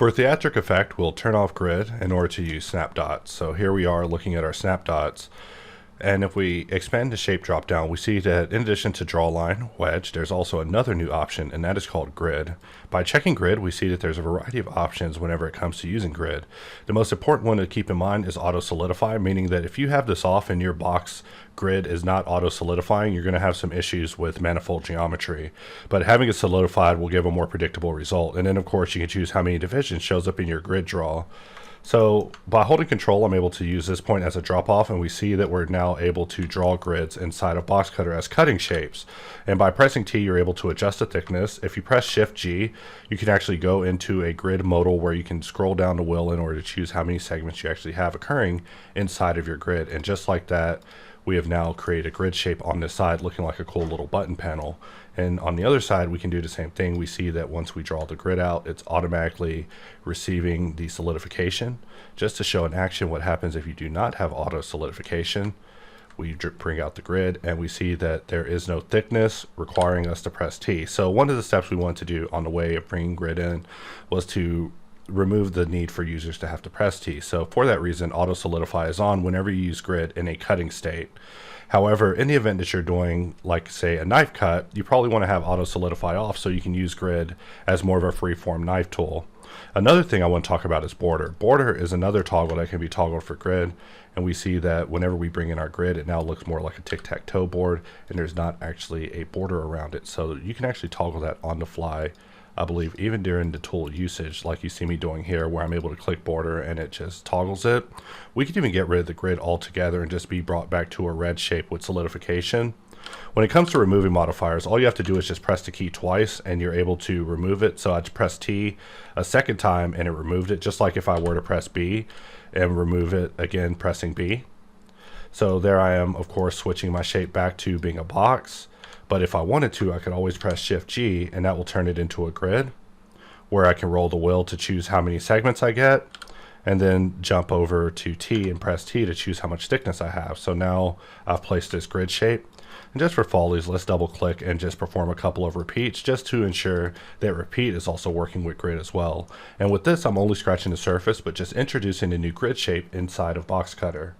For a theatric effect, we'll turn off grid in order to use snap dots. So here we are looking at our snap dots. And if we expand the shape drop down, we see that in addition to draw line, wedge, there's also another new option, and that is called grid. By checking grid, we see that there's a variety of options whenever it comes to using grid. The most important one to keep in mind is auto solidify, meaning that if you have this off and your box grid is not auto solidifying, you're going to have some issues with manifold geometry. But having it solidified will give a more predictable result. And then of course you can choose how many divisions shows up in your grid draw. So by holding control, I'm able to use this point as a drop off, and we see that we're now able to draw grids inside of Boxcutter as cutting shapes. And by pressing T, you're able to adjust the thickness. If you press Shift G, you can actually go into a grid modal where you can scroll down the wheel in order to choose how many segments you actually have occurring inside of your grid. And just like that, we have now created a grid shape on this side looking like a cool little button panel. And on the other side, we can do the same thing. We see that once we draw the grid out, it's automatically receiving the solidification. Just to show in action what happens if you do not have auto solidification, we bring out the grid and we see that there is no thickness requiring us to press T. So one of the steps we want to do on the way of bringing grid in was to remove the need for users to have to press T. So for that reason, auto solidify is on whenever you use grid in a cutting state. However, in the event that you're doing, like say a knife cut, you probably want to have auto solidify off so you can use grid as more of a free-form knife tool. Another thing I want to talk about is border. Border is another toggle that can be toggled for grid, and we see that whenever we bring in our grid, it now looks more like a tic-tac-toe board, and there's not actually a border around it. So you can actually toggle that on the fly, I believe, even during the tool usage, like you see me doing here, where I'm able to click border and it just toggles it. We could even get rid of the grid altogether and just be brought back to a red shape with solidification. When it comes to removing modifiers, all you have to do is just press the key twice and you're able to remove it. So I'd press T a second time and it removed it, just like if I were to press B and remove it again pressing B. So there I am, of course, switching my shape back to being a box. But if I wanted to, I could always press Shift G and that will turn it into a grid where I can roll the wheel to choose how many segments I get, and then jump over to T and press T to choose how much thickness I have. So now I've placed this grid shape. And just for follies, let's double click and just perform a couple of repeats just to ensure that repeat is also working with grid as well. And with this, I'm only scratching the surface, but just introducing a new grid shape inside of Boxcutter.